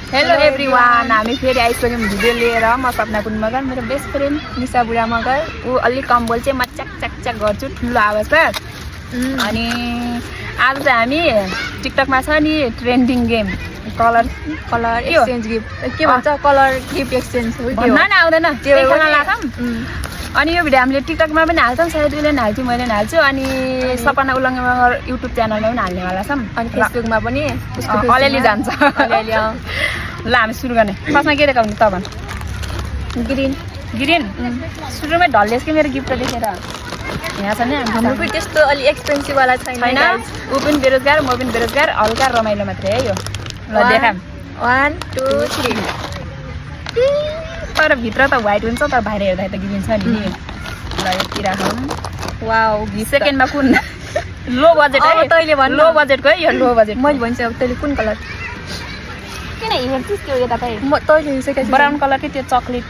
Hello everyone, हामी फेरि आइसक्यौँ video लिएर। म सपना कुन मगर, मेरो बेस्ट फ्रेन्ड निशा बुढा मगर। ऊ अलिक कम बोल्छ, म च्याक च्याक च्याक गर्छु ठुलो आवाजमा। अनि आज चाहिँ हामी टिकटकमा छ नि trending game colour exchange gift के भन्छ, कलर गिफ्ट एक्सचेन्ज भन्न नि आउँदैन, त्यही खेल्न लाग्छौँ। अनि यो भिडियो हामीले टिकटकमा पनि हाल्छौँ, सायद उसले पनि हाल्छु, मैले पनि हाल्छु। अनि सपना उलङ्गे मगर युट्युब च्यानलमा पनि हाल्नेवाला छौँ। अनि फेसबुकमा पनि अलिअलि जान्छ अलिअलि। ल हामी सुरु गर्ने। फर्स्टमा के देखाउने त भन्? ग्रिन ग्रिन सुरुमै ढल्लेस कि मेरो गिफ्ट देखेर यहाँ छ नि। हाम्रो पनि त्यस्तो अलि एक्सपेन्सिभ वाला छैन। ऊ पनि बेरोजगार, म पनि बेरोजगार, हल्का रमाइलो मात्रै है यो। ल देखाम 1 2 3। तर भित्र त व्हाइट हुन्छ, तर बाहिर हेर्दा त ग्रिन छ नि। ल यति राखौँ। वाउ, सेकेन्डमा कुन? लो बजेट है, तैँले भन्नु। लो बजेटको है यो, लो बजेट। मैले भन्छ अब तैँले कुन कलर? किन हेर्छस् त्यो यता चाहिँ? म तैँले हेर्छ ब्राउन कलर कि त्यो चक्लेट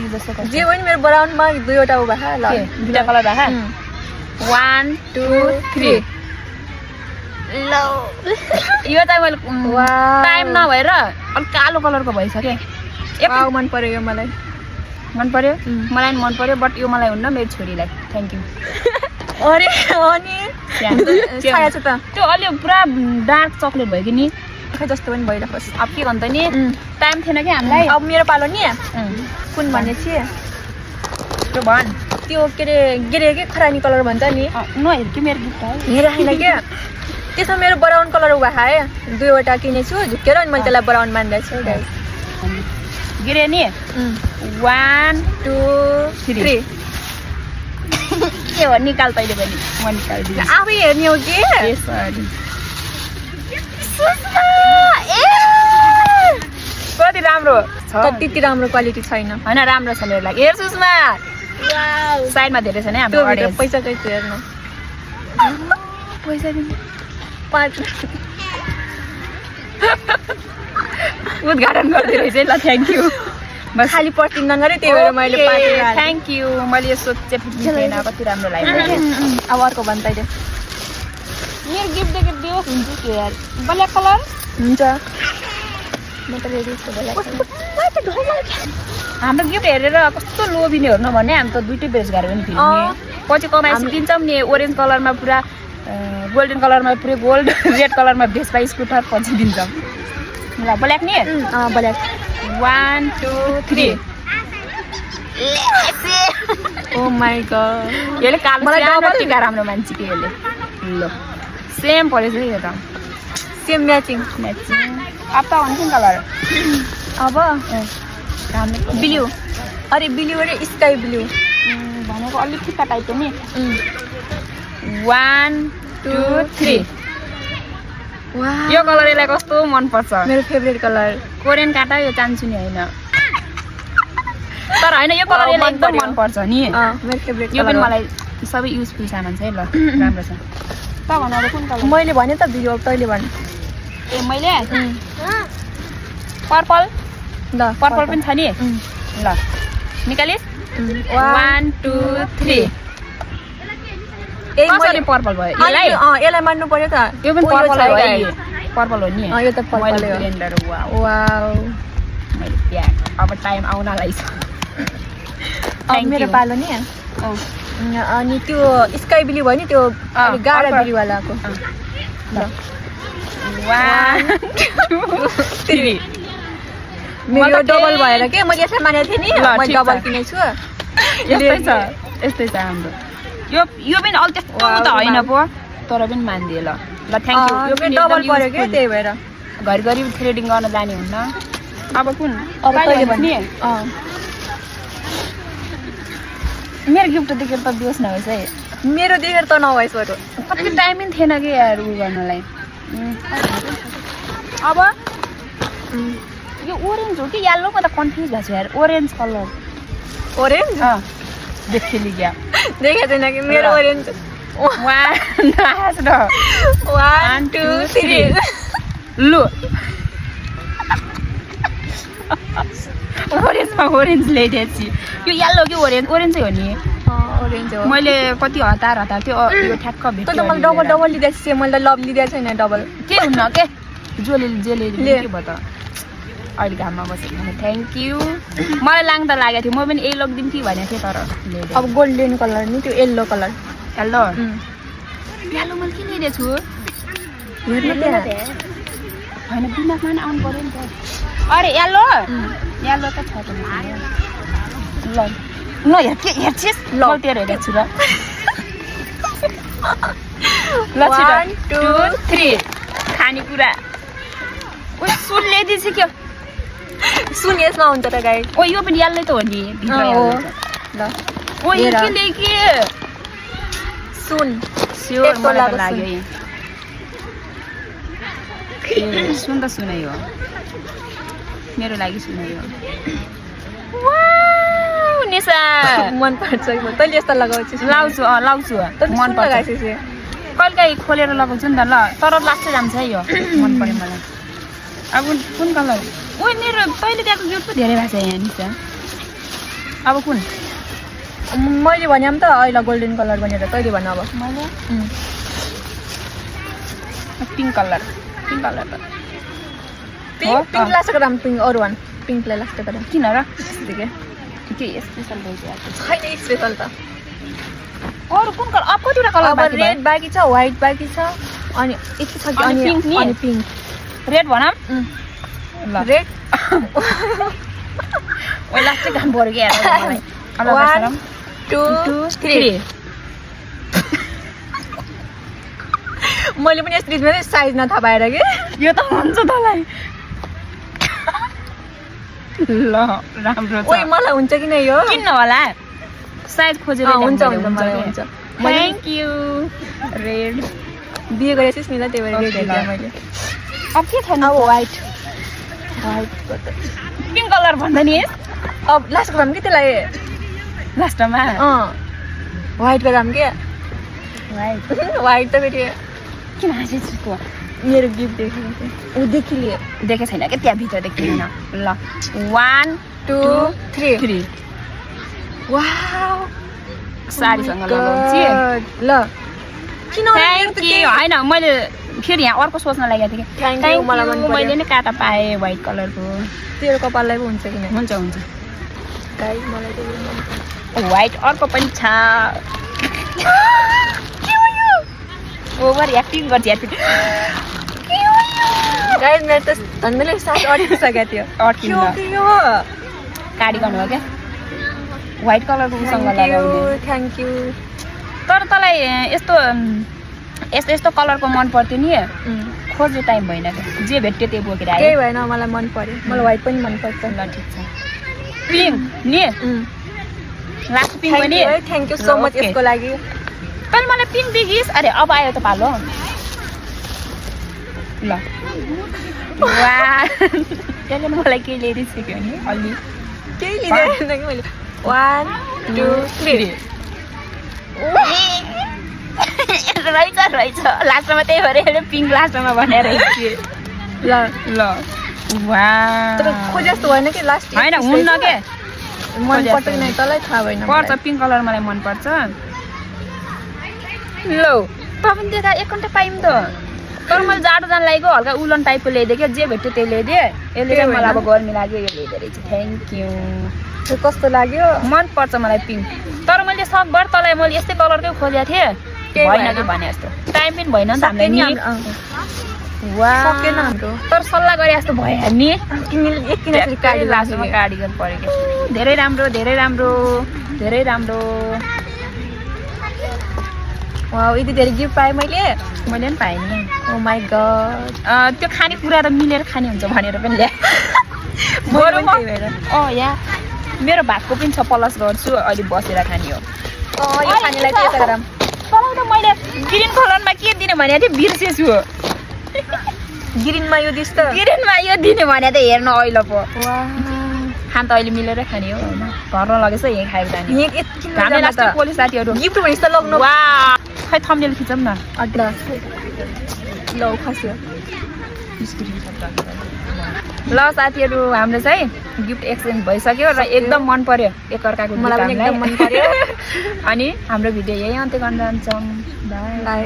जस्तो छ? जे पनि मेरो ब्राउनमा दुईवटा उभा छ। ल दुईटा कलर राख। 1 2 3। ल यो चाहिँ मैले टाइम नभएर अलिक कालो कलरको भइसक्यो। वाउ, मन पर्यो यो मलाई। मन पर्यो? मलाई पनि मन पर्यो, बट यो मलाई हुन्न, मेरो छोरीलाई। Thank you. अरे अनि छाया छ त? त्यो अलि पुरा डार्क चक्लेट भयो कि नि, खै जस्तो पनि भइरहेकोस्। अब के भन्छ नि, टाइम थिएन कि हामीलाई। अब मेरो पालो नि कुन भन्ने थिएँ त्यो भन्। त्यो के अरे के खरानी कलर भन्छ नि। नहेर कि मेरो गिफ्ट है, हेर होइन क्या। त्यसमा मेरो ब्राउन कलर उभा है, दुईवटा किनेछु झुकेर, अनि मैले त्यसलाई ब्राउन मान्दैछु। गिरे नि 1 2 3। के हो निकाल तैँले पनि, म निकाल्दिनँ। आफै हेर्ने हो कि? कति राम्रो छ? त्यति राम्रो क्वालिटी छैन। होइन राम्रो छ मेरो लागि। हेर सुषमा, साइडमा धेरै छ नि हाम्रो अडियन्स। पैसा कैसे हेर्नु? पैसा दिनु 5। उद्घाटन गर्दै रहेछ ल। Thank you. बस खाली पर्टिङ नगरे, त्यही भएर मैले 5 दिएँ। Thank you. मैले यो सोचे थिएन, कति राम्रो लाग्यो। अब अर्को भन् तैँले। मेरो गिफ्ट देखेर दियोस् हुन्छ कि यार। ब्ल्याक कलर हुन्छ, म त रेडी छु। हाम्रो गिफ्ट हेरेर कस्तो लोभिने हेर्नु भने, हामी त दुइटै बेरोजगार पनि थियौँ नि। पछि कमाएपछि किन्छौँ नि। ओरेन्ज कलरमा पुरा, गोल्डन कलरमा पुरै गोल्ड, रेड कलरमा भेस्पा स्कुटर पछि दिन्छौँ। ल ब्ल्याक नि? ब्ल्याक। 1 2 3। ओ माई गॉड, यसले कालो मलाई डबल टिका राम्रो मान्छ कि यसले। ल सेम परेछ यो त, सेम म्याचिङ। अब त हुन्छ नि कलर। अब ब्लू। अरे ब्लू अरे स्काई ब्लू भनेको अलिक ठिक्का टाइपको नि। 1 2 3। यो कलर यसलाई कस्तो मनपर्छ, मेरो फेभरेट कलर। कोरियन काटा यो चान्छु नि होइन, तर होइन यो कलर यसलाई एकदम मनपर्छ नि। मेरो फेभरेट यो पनि मलाई सबै युजफुल सामान छ है। ल राम्रो छ। त भन अब कुन कलर? मैले भने त भिडियो, तैँले भन्। ए मैले पर्पल। ल पर्पल पनि छ नि। ल निकालिस्। 1 2 3। कसरी पर्पल भयो? यसलाई मान्नु पर्यो त। यो पनि पर्पल हो है, पर्पल हो नि। यो त पर्पल हो। वाउ, मैले प्याक। अब टाइम आउनलाई छ। मेरो पालो नि। अनि त्यो स्काई ब्लू भयो नि, त्यो गाढा ब्लूवालाको। ल 1 2 3। मेरो डबल भएर के मैले यसलाई मानेको थिएँ नि, मैले डबल किनेछु। यस्तै छ हाम्रो। यो पनि अलि त्यस्तो त होइन पो, तर पनि मानिदिए। ल ल थ्याङ्क यू। यो पनि डबल पर्यो क्या, त्यही भएर घरिघरि थ्रेडिङ गर्न जाने हुन्न। अब कुन? अब तैँले भन्ने। मेरो गिफ्ट देखेर त दियोस् न होस् है। मेरो देखेर त नभएछ बरु। कति टाइम पनि थिएन कि यार उ गर्नलाई। अब यो ओरेन्ज हो कि येल्लो? म त कन्फ्युज भएको छु यार। Orange colour. ओरेन्ज? देखिली क्या? देखेको छैन कि मेरो ओरेन्ज। 1 2 3। लु ओरेन्जमा ओरेन्ज ल्याइदिएपछि यो येल्लो कि ओरेन्ज? ओरेन्जै हो नि। ओरेन्ज हो। मैले कति हतार त्यो यो ठ्याक्क भेट्यो। त मैले डबल डबल लिँदैछु, मैले लभ लिँदै छैन डबल। के हुन्न के? जसले के भयो त? अहिले घाममा बसेको भने थ्याङ्क यू मलाई लाङ्दा लागेको थियो म पनि यही लगिदिउँ कि भनेको थिएँ तर अब गोल्डन कलर नि त्यो येल्लो कलर हेलो यालो मैले के लिइदिएको छु होइन दिमागमा नि आउनु पऱ्यो नि त अरे यालो यालो त छ त ल न हेर के हेर्छिस् ल तेरो हेरेको छु र ल 1 2 3 खानेकुरा ओ सुन ल्याइदिएछ सुन यसमा हुन्छ त गाइस ओ यो पनि यालै त हो नि हो ल ओ यो के ल्याइके सुन स्योर मलाई त लाग्यो सुन त सुनै हो मेरो लागि सुनै हो वाउ निसा मन पर्छ तैँले यस्तो लगाउँछस् लाउँछु लाउँछु मन पर्छ कहिलेकाहीँ खोलेर लगाउँछु नि त ल तर लास्टै राम्रो छ है यो मन पर्यो मलाई अब कुन कलर ओ मेरो तैँले त्यहाँको गिफ्ट पो धेरै भएको छ यहाँ निसा अब कुन मैले भने त अहिले गोल्डन कलर भनेर तैँले भन अब मैले पिङ्क कलर पिङ्क लास्ट गरौँ पिङ्क अरू वान पिङ्कलाई लास्ट गरौँ किन र के स्पेसल रहेछ छैन स्पेसल त अरू कुन कलर अब कतिवटा कलर अब रेड बाँकी छ व्हाइट बाँकी छ अनि यति छ कि अनि पिङ्क रेड भनौँ ल रेड ओ लास्टै काम पऱ्यो क्या 1 2 3 मैले पनि यस रिजमा साइज नथाहा पाएर कि यो त हुन्छ तँलाई ल राम्रो छ ओइ मलाई हुन्छ कि नै यो किन्न होला साइज खोजेर हुन्छ मलाई हुन्छ थ्याङ्क यू रेड बिहे गरेछस् नि ल त्यही भएर रेड लिएँ मैले अब के छ नि अब व्हाइट पिङ्क कलर भन्दा नि अब लास्ट गरौँ कि त्यसलाई लास्टमा व्हाइट गरौँ के व्हाइट त फेरि किन हाँसेको मेरो गिफ्ट ऊ देखिलिए देखेको छैन क्या त्यहाँ भित्र देखिएन ल 1 2 3 वाउ साडीसँग लगाउँछु ल किन थ्याङ्क यू होइन मैले फेरि यहाँ अर्को सोच्न लागेको थिएँ थ्याङ्क यू मलाई मन पर्यो मैले नै काटा पाएँ व्हाइट कलरको तेरो कपाललाई पो हुन्छ किन हुन्छ गाइस मलाई चाहिँ मन पर्छ व्हाइट अर्को पनि छ ओभर एक्टिङ गर्छ गाइस मेरो त मैले साथ अड्किसकेको थियो अड्कियो कार्डिगन हो क्या व्हाइट कलरको उसँग लगाउने थ्याङ्क यू तर तँलाई यस्तो यस्तो कलरको मन पर्थ्यो नि खोज्ने टाइम भएन क्या जे भेट्यो त्यही बोकेर आयो त्यही भएन मलाई मन पर्यो मलाई व्हाइट पनि मन पर्छ ल ठिक छ पिङ्क नि लास्ट पिङ्क पनि थ्याङ्क यू सो मच यसको लागि तैँले मलाई पिङ्क दिइस् अरे अब आयो त पालो ल वा त्यसले मलाई केही ल्याइदिइसक्यो नि अलि केही लिँदैन कि मैले 1 2 3 रहेछ लास्टमा त्यही भएर पिङ्क लास्टमा भनेर ल वा तर खोजे जस्तो भएन कि लास्ट होइन हुन्न के मन पर्छ कि नै तँलाई थाहा भएन पर्छ पिङ्क कलर मलाई मन पर्छ लो त पनि त्यता 1 घन्टा पाइम त तर मैले जाडो जान लागेको हल्का उलन टाइपको ल्याइदिएँ क्या जे भेट्यो त्यही ल्याइदिएँ यसले चाहिँ मलाई अब गर्मी लाग्यो यो ल्याइदिए रहेछ थ्याङ्क यू कस्तो लाग्यो मन पर्छ मलाई पिङ्क तर मैले सकभर तँलाई मैले यस्तै कलरकै खोजेको थिएँ भएन कि भने जस्तो टाइम पनि भएन नि त हामीलाई वा सकेन हाम्रो तर सल्लाह गरे जस्तो भयो नि लास्टमा कार्डिगन पऱ्यो क्या धेरै राम्रो वाउ यति धेरै गिफ्ट पाएँ मैले पनि पाएँ नि ओ माई गड त्यो खानेकुरा त मिलेर खाने हुन्छ भनेर पनि ल्याए यहाँ मेरो भातको पनि छ प्लस गर्छु अहिले बसेर खाने हो यो खानेलाई के गरौँ तँलाई त मैले ग्रिन कलरमा के दिने भनेको थिएँ बिर्सेछु ग्रिनमा यो दिस् त ग्रिनमा यो दिने भने त हेर्न अहिले पो खान त अहिले मिलेरै खाने हो होइन घरमा लगेछ यहीँ खाएको जाने पोलिस साथीहरू गिफ्ट भने जस्तो लग्नु वा खै थम्बनेल खिचौँ न अड्ला ल खस्यो ल साथीहरू हाम्रो चाहिँ गिफ्ट एक्सचेन्ज भइसक्यो र एकदम मन पर्यो एकअर्काको मलाई पनि एकदम मन पर्यो अनि हाम्रो भिडियो यही अन्त्य गर्न जान्छौँ बाई